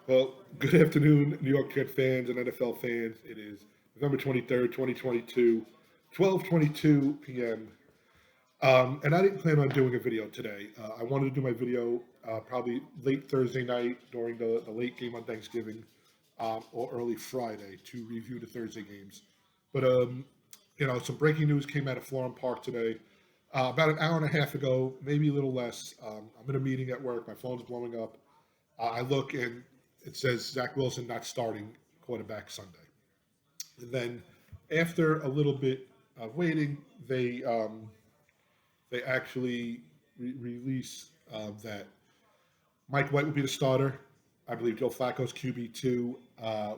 Well, good afternoon, New York Jet fans and NFL fans. It is November 23rd, 2022, 12:22 p.m. And I didn't plan on doing a video today. I wanted to do my video probably late Thursday night during the late game on Thanksgiving or early Friday to review the Thursday games. But, some breaking news came out of Florham Park today. About an hour and a half ago, maybe a little less. I'm in a meeting at work. My phone's blowing up. I look and it says Zach Wilson not starting quarterback Sunday. And then after a little bit of waiting, they actually release that Mike White will be the starter. I believe Joe Flacco's QB2.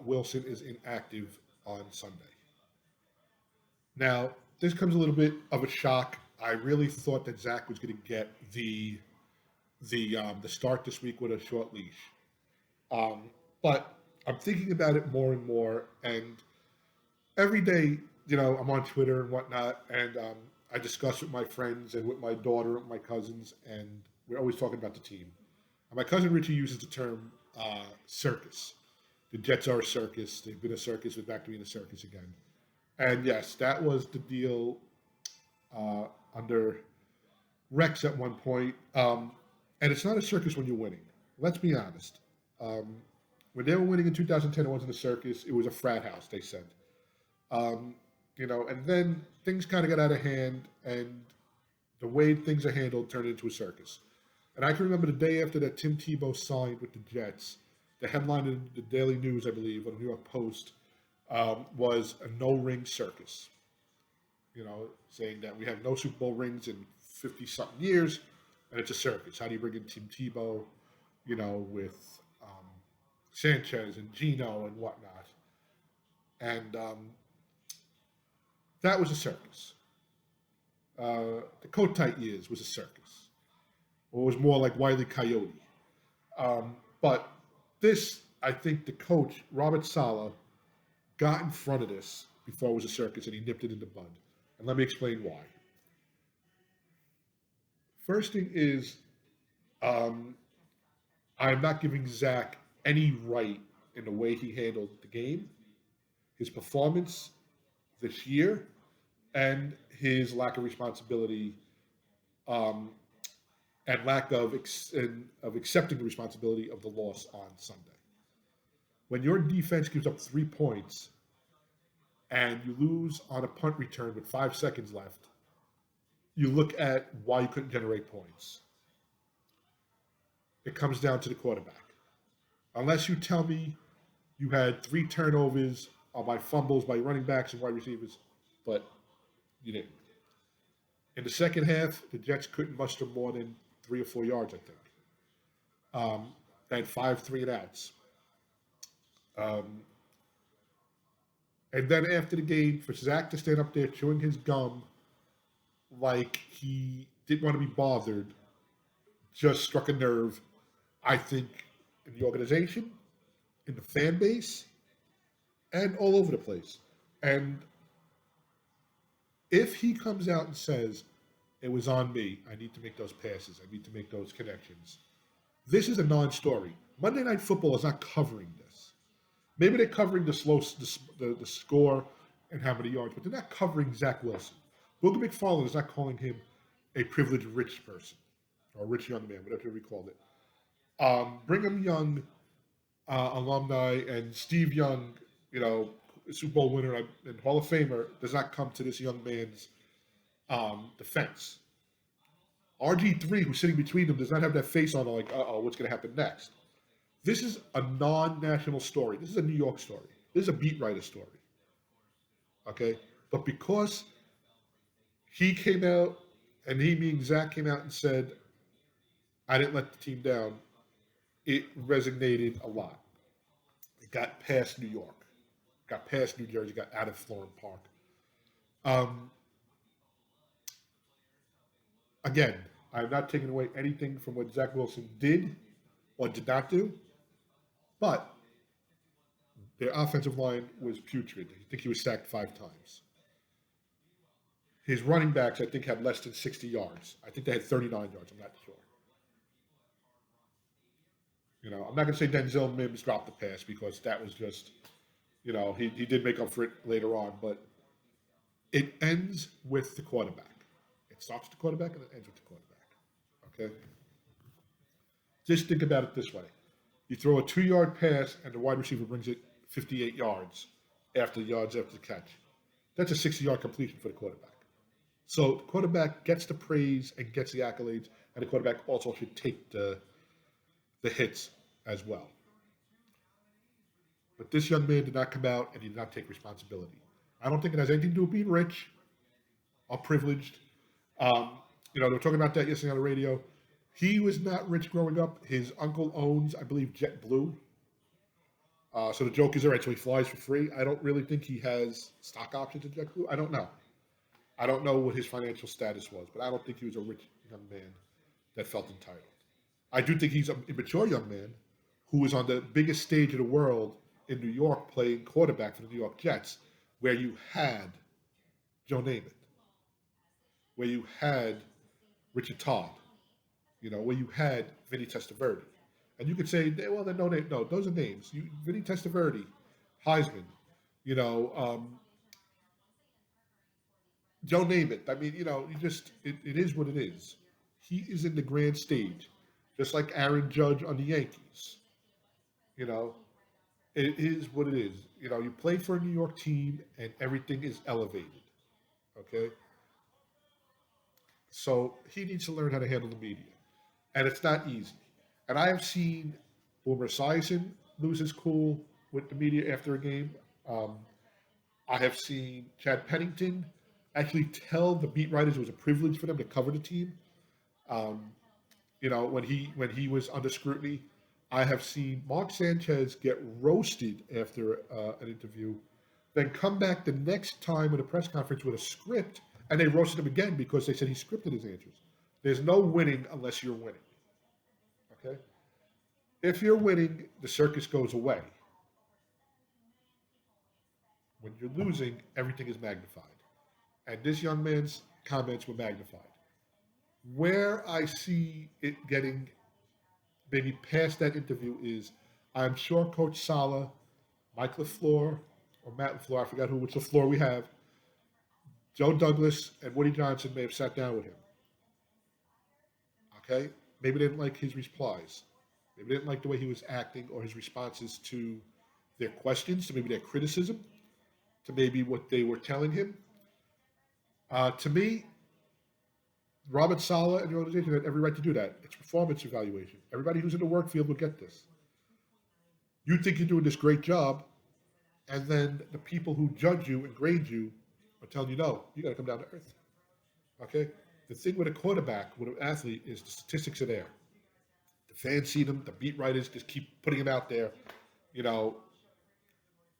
Wilson is inactive on Sunday. Now, this comes a little bit of a shock. I really thought that Zach was going to get the start this week with a short leash. Um, but I'm thinking about it more and more, and every day, I'm on Twitter and whatnot, and I discuss with my friends and with my daughter and my cousins, and we're always talking about the team. And my cousin Richie uses the term circus. The Jets are a circus. They've been a circus. We're back to being a circus again. And yes, that was the deal under Rex at one point. And it's not a circus when you're winning. Let's be honest. Um, when they were winning in 2010, it wasn't a circus. It was a frat house, they said. Um, and then things kind of got out of hand, and the way things are handled turned into a circus. And I can remember the day after that Tim Tebow signed with the Jets, the headline in the Daily News, I believe, or the New York Post, was a no ring circus. Saying that we have no Super Bowl rings in 50 something years, and it's a circus. How do you bring in Tim Tebow, with Sanchez and Gino and whatnot? And that was a circus. The Kotite years was a circus, or it was more like Wile E. Coyote. But this, I think, the coach Robert Saleh got in front of this before it was a circus, and he nipped it in the bud. And let me explain why. First thing is, um, I'm not giving Zach any right in the way he handled the game, his performance this year, and his lack of responsibility um, and lack of accepting the responsibility of the loss on Sunday. When your defense gives up 3 points and you lose on a punt return with 5 seconds left, you look at why you couldn't generate points. It comes down to the quarterback. Unless you tell me you had 3 turnovers by fumbles by running backs and wide receivers, but you didn't. In the second half, the Jets couldn't muster more than 3 or 4 yards, I think. They had 5 3-and-outs. Um, and then after the game, for Zach to stand up there chewing his gum like he didn't want to be bothered just struck a nerve, I think, in the organization, in the fan base, and all over the place. And if he comes out and says, it was on me, I need to make those passes, I need to make those connections, this is a non story. Monday Night Football is not covering this. Maybe they're covering the score and how many yards, but they're not covering Zach Wilson. Booger McFarland is not calling him a privileged rich person or a rich young man, whatever we called it. Brigham Young alumni and Steve Young, Super Bowl winner and Hall of Famer, does not come to this young man's defense. RG3, who's sitting between them, does not have that face on like, what's going to happen next? This is a non-national story. This is a New York story. This is a beat writer story. Okay? But because he came out and me and Zach came out and said, I didn't let the team down, it resonated a lot. It got past New York, got past New Jersey, got out of Florham Park. Um, Again, I'm not taking away anything from what Zach Wilson did or did not do, but their offensive line was putrid. I think he was sacked 5 times. His running backs, I think, had less than 60 yards. I think they had 39 yards. I'm not sure. I'm not going to say Denzel Mims dropped the pass because that was just, he did make up for it later on, but it ends with the quarterback. It starts with the quarterback and it ends with the quarterback. Okay? Just think about it this way. You throw a 2 yard pass and the wide receiver brings it 58 yards after the catch. That's a 60-yard completion for the quarterback. So the quarterback gets the praise and gets the accolades, and the quarterback also should take the hits as well. But this young man did not come out and he did not take responsibility. I don't think it has anything to do with being rich or privileged. They were talking about that yesterday on the radio. He was not rich growing up. His uncle owns, I believe, JetBlue. So the joke is, all right, so he flies for free. I don't really think he has stock options in JetBlue. I don't know. I don't know what his financial status was, but I don't think he was a rich young man that felt entitled. I do think he's an immature young man who was on the biggest stage of the world in New York playing quarterback for the New York Jets, where you had Joe Namath, where you had Richard Todd, where you had Vinny Testaverde. And you could say, well, they're no name. No, those are names. Vinny Testaverde, Heisman, you know, Joe Namath. I mean, it is what it is. He is in the grand stage, just like Aaron Judge on the Yankees. You know, it is what it is. You play for a New York team and everything is elevated. Okay? So he needs to learn how to handle the media. And it's not easy. And I have seen Boomer Esiason lose his cool with the media after a game. I have seen Chad Pennington actually tell the beat writers it was a privilege for them to cover the team. Um, when he was under scrutiny. I have seen Mark Sanchez get roasted after an interview, then come back the next time at a press conference with a script, and they roasted him again because they said he scripted his answers. There's no winning unless you're winning. Okay? If you're winning, the circus goes away. When you're losing, everything is magnified. And this young man's comments were magnified. Where I see it getting maybe past that interview is I'm sure Coach Sala, Mike LaFleur, or Matt LaFleur, I forgot which LaFleur we have, Joe Douglas and Woody Johnson may have sat down with him. Okay? Maybe they didn't like his replies. Maybe they didn't like the way he was acting or his responses to their questions, to maybe their criticism, to maybe what they were telling him. To me, Robert Sala and the organization had every right to do that. It's performance evaluation. Everybody who's in the work field will get this. You think you're doing this great job, and then the people who judge you and grade you are telling you, no, you got to come down to earth. Okay? The thing with a quarterback, with an athlete, is the statistics are there. The fans see them. The beat writers just keep putting them out there. You know,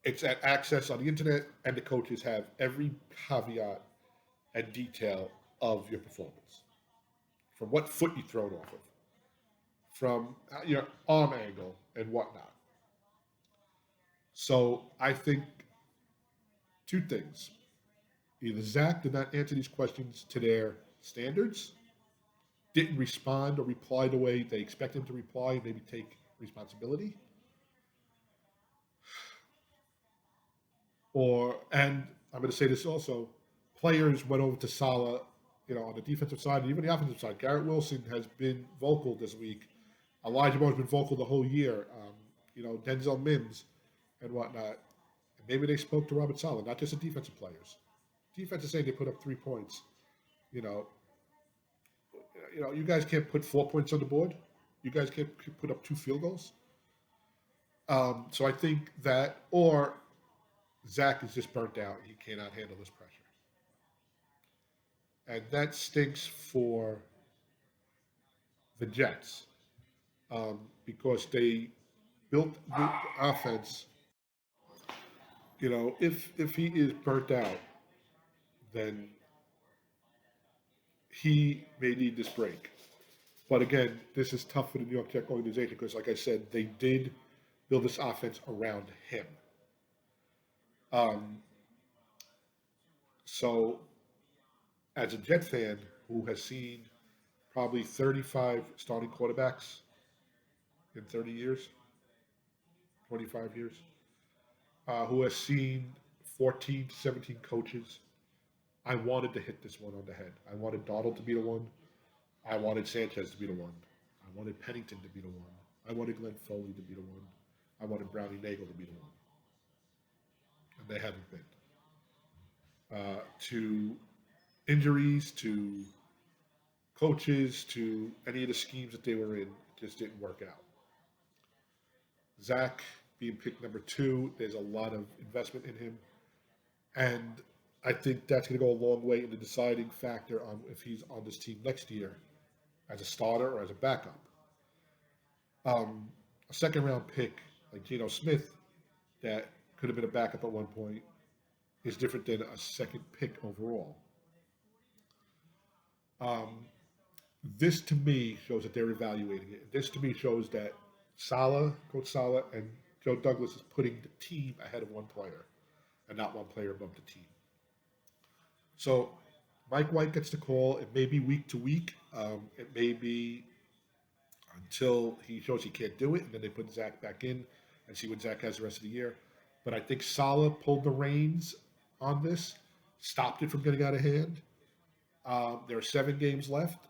it's at access on the internet, and the coaches have every caveat and detail of your performance. From what foot you thrown off of, from your arm angle and whatnot. So I think two things. Either Zach did not answer these questions to their standards, didn't respond or reply the way they expect him to reply, maybe take responsibility. And I'm going to say this also, players went over to Sala, on the defensive side and even the offensive side. Garrett Wilson has been vocal this week. Elijah Moore's been vocal the whole year. Denzel Mims and whatnot. And maybe they spoke to Robert Sala, not just the defensive players. Defense is saying they put up 3 points. You guys can't put 4 points on the board. You guys can't put up 2 field goals. So I think that, or Zach is just burnt out. He cannot handle this pressure. And that stinks for the Jets because they built the offense. If he is burnt out, then he may need this break. But again, this is tough for the New York Jets organization because, like I said, they did build this offense around him. So, as a Jet fan who has seen probably 35 starting quarterbacks in 30 years, 25 years, who has seen 14 to 17 coaches. I wanted to hit this one on the head. I wanted Donald to be the one. I wanted Sanchez to be the one. I wanted Pennington to be the one. I wanted Glenn Foley to be the one. I wanted Brownie Nagel to be the one. And they haven't been. To injuries, to coaches, to any of the schemes that they were in, it just didn't work out. Zach being picked number two, there's a lot of investment in him. And I think that's going to go a long way in the deciding factor on if he's on this team next year as a starter or as a backup. A second round pick like Geno Smith that could have been a backup at one point is different than a second pick overall. Um, this to me shows that they're evaluating it. This to me shows that Coach Sala, and Joe Douglas is putting the team ahead of one player and not one player above the team. So Mike White gets the call. It may be week to week. It may be until he shows he can't do it, and then they put Zach back in and see what Zach has the rest of the year. But I think Sala pulled the reins on this, stopped it from getting out of hand. There are 7 games left.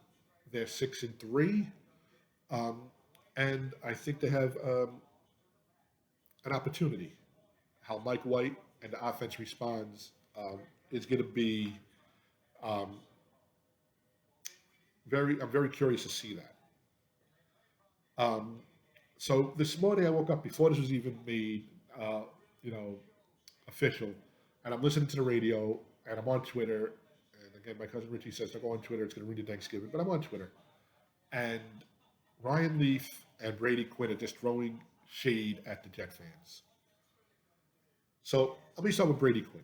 They're 6-3, um, and I think they have an opportunity. How Mike White and the offense responds is going to be um, very. I'm very curious to see that. Um, so this morning I woke up before this was even made, uh, you know, official, and I'm listening to the radio and I'm on Twitter. And again, my cousin Richie says don't go on Twitter; it's going to ruin your Thanksgiving. But I'm on Twitter, and Ryan Leaf and Brady Quinn are just throwing shade at the Jet fans. So let me start with Brady Quinn.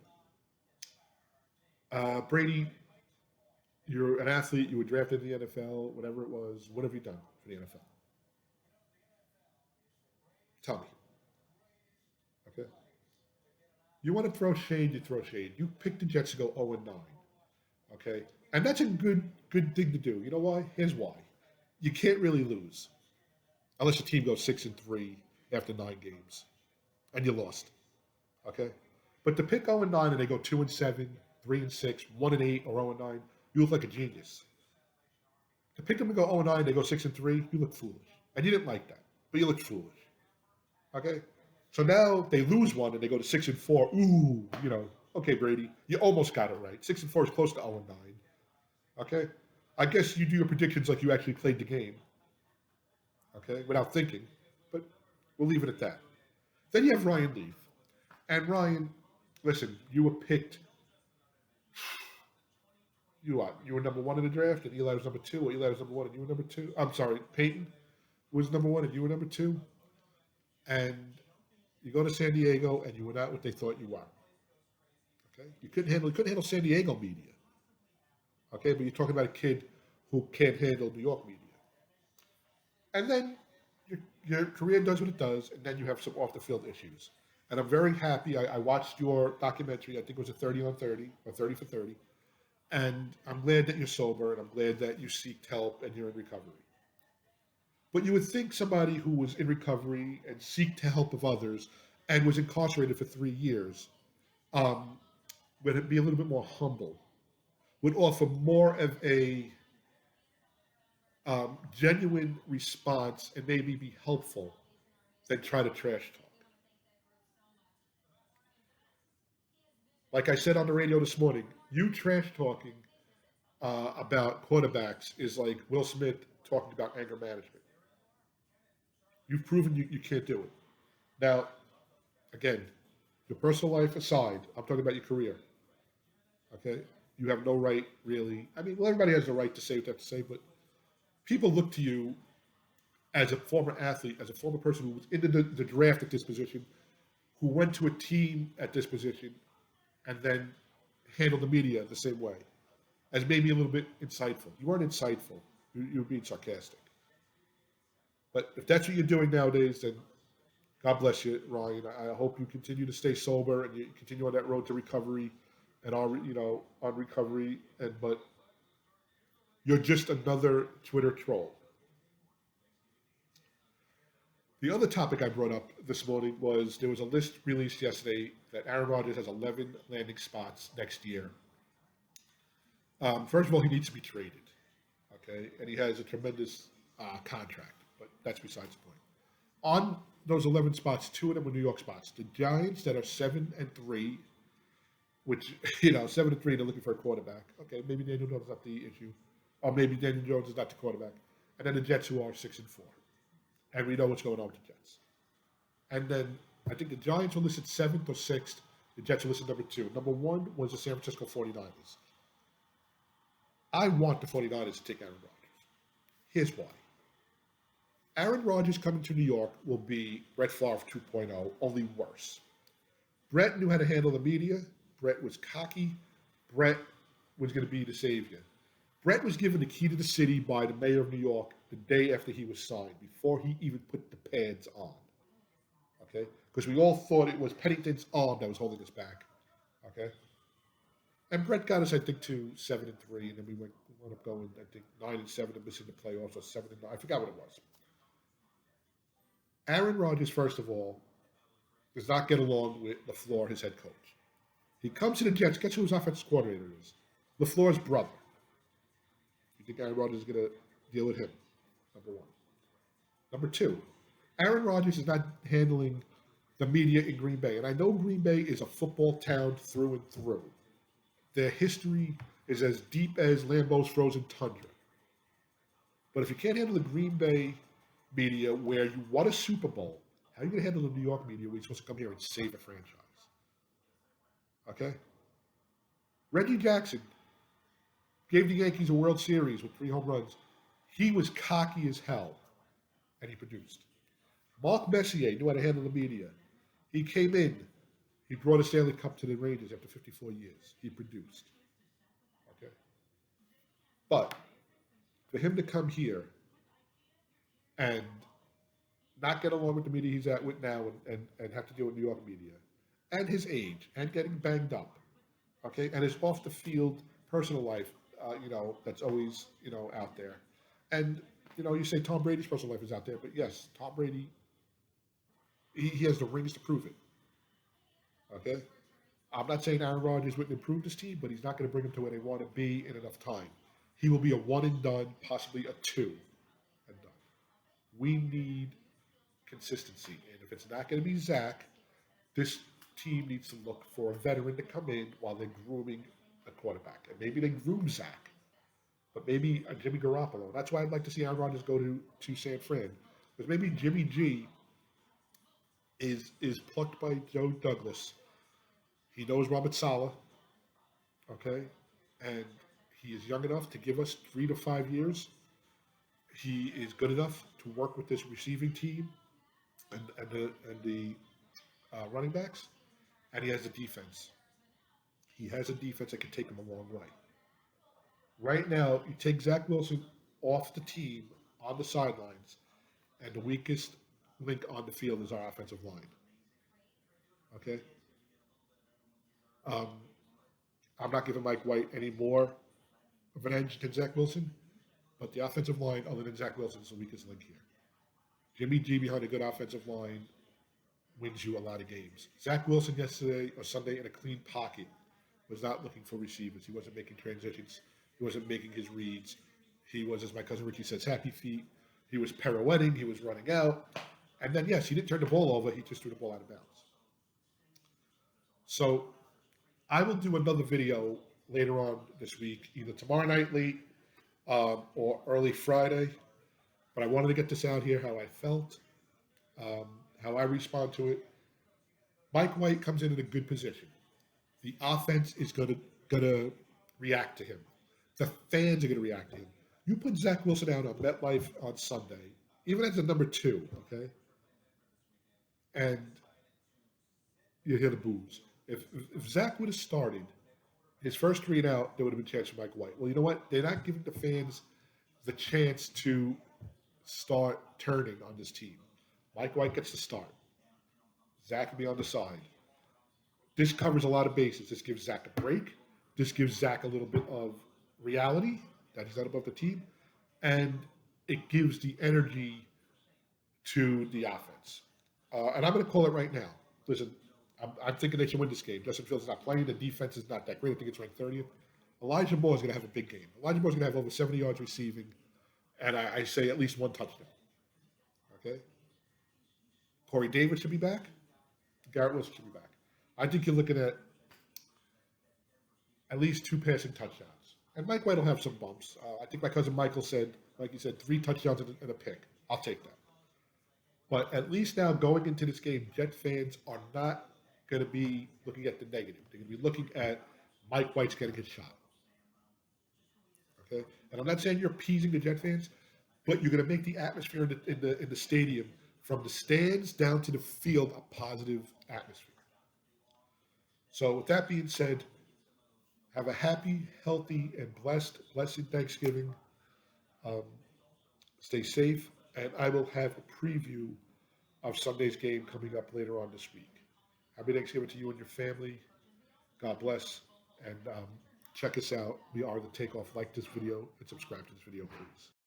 Brady, you're an athlete. You were drafted in the NFL, whatever it was. What have you done for the NFL? Tell me. Okay. You want to throw shade, you throw shade. You picked the Jets to go 0-9. Okay. And that's a good thing to do. You know why? Here's why. You can't really lose unless your team goes 6-3 after 9 games. And you lost. Okay? But to pick 0-9 and they go 2-7, 3-6, 1-8, or 0-9, you look like a genius. To pick them and go 0-9, they go 6-3, you look foolish. And you didn't like that. But you looked foolish. Okay? So now they lose one and they go to 6-4. Ooh, okay, Brady, you almost got it right. 6-4 is close to 0-9. Okay? I guess you do your predictions like you actually played the game. Okay? Without thinking. But we'll leave it at that. Then you have Ryan Leaf. And Ryan, listen, you were picked. You what? You were number one in the draft, and Eli was number two, or Eli was number one, and you were number two. I'm sorry, Peyton was number one, and you were number two. And you go to San Diego, and you were not what they thought you were. Okay, you couldn't handle San Diego media. Okay, but you're talking about a kid who can't handle New York media. And then your career does what it does, and then you have some off the field issues. And I'm very happy. I watched your documentary. I think it was a 30 on 30 or 30 for 30. And I'm glad that you're sober, and I'm glad that you seeked help and you're in recovery. But you would think somebody who was in recovery and seeked help of others and was incarcerated for 3 years um, would be a little bit more humble, would offer more of a genuine response and maybe be helpful than try to trash talk. Like I said on the radio this morning, you trash talking about quarterbacks is like Will Smith talking about anger management. You've proven you can't do it. Now, again, your personal life aside, I'm talking about your career. Okay? You have no right, really. I mean, well, everybody has the right to say what they have to say, but people look to you as a former athlete, as a former person who was in the draft at this position, who went to a team at this position, and then handled the media the same way, as maybe a little bit insightful. You weren't insightful. You were being sarcastic. But if that's what you're doing nowadays, then God bless you, Ryan. I hope you continue to stay sober and you continue on that road to recovery and on recovery. But you're just another Twitter troll. The other topic I brought up this morning was there was a list released yesterday that Aaron Rodgers has 11 landing spots next year. First of all, he needs to be traded, okay, and he has a tremendous contract, but that's besides the point. On those 11 spots, two of them were New York spots. The Giants that are 7-3, which 7-3, they're looking for a quarterback. Okay, maybe Daniel Jones is not the issue, or maybe Daniel Jones is not the quarterback. And then the Jets, who are 6-4, and we know what's going on with the Jets. And then I think the Giants were listed 7th or 6th. The Jets were listed number 2. Number 1 was the San Francisco 49ers. I want the 49ers to take Aaron Rodgers. Here's why. Aaron Rodgers coming to New York will be Brett Favre 2.0, only worse. Brett knew how to handle the media. Brett was cocky. Brett was going to be the savior. Brett was given the key to the city by the mayor of New York the day after he was signed, before he even put the pads on. Okay? Because we all thought it was Pennington's arm that was holding us back. Okay? And Brett got us, I think, to 7-3, and then we went up going, I think, 9-7 and missing the playoffs, or 7-9. I forgot what it was. Aaron Rodgers, first of all, does not get along with LaFleur, his head coach. He comes to the Jets. Guess who his offensive coordinator is? LaFleur's brother. You think Aaron Rodgers is going to deal with him? Number 1. Number 2, Aaron Rodgers is not handling the media in Green Bay. And I know Green Bay is a football town through and through. Their history is as deep as Lambeau's frozen tundra. But if you can't handle the Green Bay media where you won a Super Bowl, how are you going to handle the New York media where you're supposed to come here and save a franchise? Okay? Reggie Jackson gave the Yankees a World Series with 3 home runs. He was cocky as hell, and he produced. Mark Messier knew how to handle the media. He came in. He brought a Stanley Cup to the Rangers after 54 years. He produced. Okay? But for him to come here and not get along with the media he's at with now and have to deal with New York media, and his age, and getting banged up, okay, and his off-the-field personal life, that's always, out there. And, you say Tom Brady's personal life is out there, but yes, Tom Brady, he has the rings to prove it, okay? I'm not saying Aaron Rodgers wouldn't improve this team, but he's not going to bring them to where they want to be in enough time. He will be a 1 and done, possibly a 2 and done. We need consistency. And if it's not going to be Zach, this team needs to look for a veteran to come in while they're grooming a quarterback. And maybe they groom Zach, but maybe a Jimmy Garoppolo. That's why I'd like to see Aaron Rodgers go to San Fran. Because maybe Jimmy G is plucked by Joe Douglas. He knows Robert Saleh, okay? And he is young enough to give us 3 to 5 years. He is good enough to work with this receiving team and the running backs, and he has a defense. He has a defense that can take him a long way. Right now, you take Zach Wilson off the team on the sidelines, and the weakest link on the field is our offensive line. Okay? I'm not giving Mike White any more of an edge than Zach Wilson, but the offensive line, other than Zach Wilson, is the weakest link here. Jimmy G behind a good offensive line wins you a lot of games. Zach Wilson yesterday or Sunday in a clean pocket was not looking for receivers. He wasn't making transitions. He wasn't making his reads. He was, as my cousin Richie says, happy feet. He was pirouetting. He was running out. And then, yes, he didn't turn the ball over. He just threw the ball out of bounds. So I will do another video later on this week, either tomorrow night late or early Friday. But I wanted to get this out here, how I felt, how I respond to it. Mike White comes in a good position. The offense is going to react to him. The fans are going to react to him. You put Zach Wilson out on MetLife on Sunday, even as a number 2, okay? And you hear the boos. If Zach would have started his first 3 and out, there would have been a chance for Mike White. Well, you know what? They're not giving the fans the chance to start turning on this team. Mike White gets the start. Zach can be on the side. This covers a lot of bases. This gives Zach a break. This gives Zach a little bit of reality that he's not above the team. And it gives the energy to the offense. And I'm going to call it right now. Listen, I'm thinking they can win this game. Justin Fields is not playing. The defense is not that great. I think it's ranked 30th. Elijah Moore is going to have a big game. Elijah Moore is going to have over 70 yards receiving, and I say at least one touchdown. Okay? Corey Davis should be back. Garrett Wilson should be back. I think you're looking at least two passing touchdowns. And Mike White will have some bumps. I think my cousin Michael said, like he said, 3 touchdowns and a pick. I'll take that. But at least now going into this game, Jet fans are not going to be looking at the negative. They're going to be looking at Mike White's getting his shot. Okay, and I'm not saying you're appeasing the Jet fans, but you're going to make the atmosphere in the stadium from the stands down to the field a positive atmosphere. So with that being said, have a happy, healthy, and blessed Thanksgiving. Um, Stay safe, and I will have a preview of Sunday's game coming up later on this week. Happy Thanksgiving to you and your family. God bless, and check us out. We are The Takeoff. Like this video and subscribe to this video, please.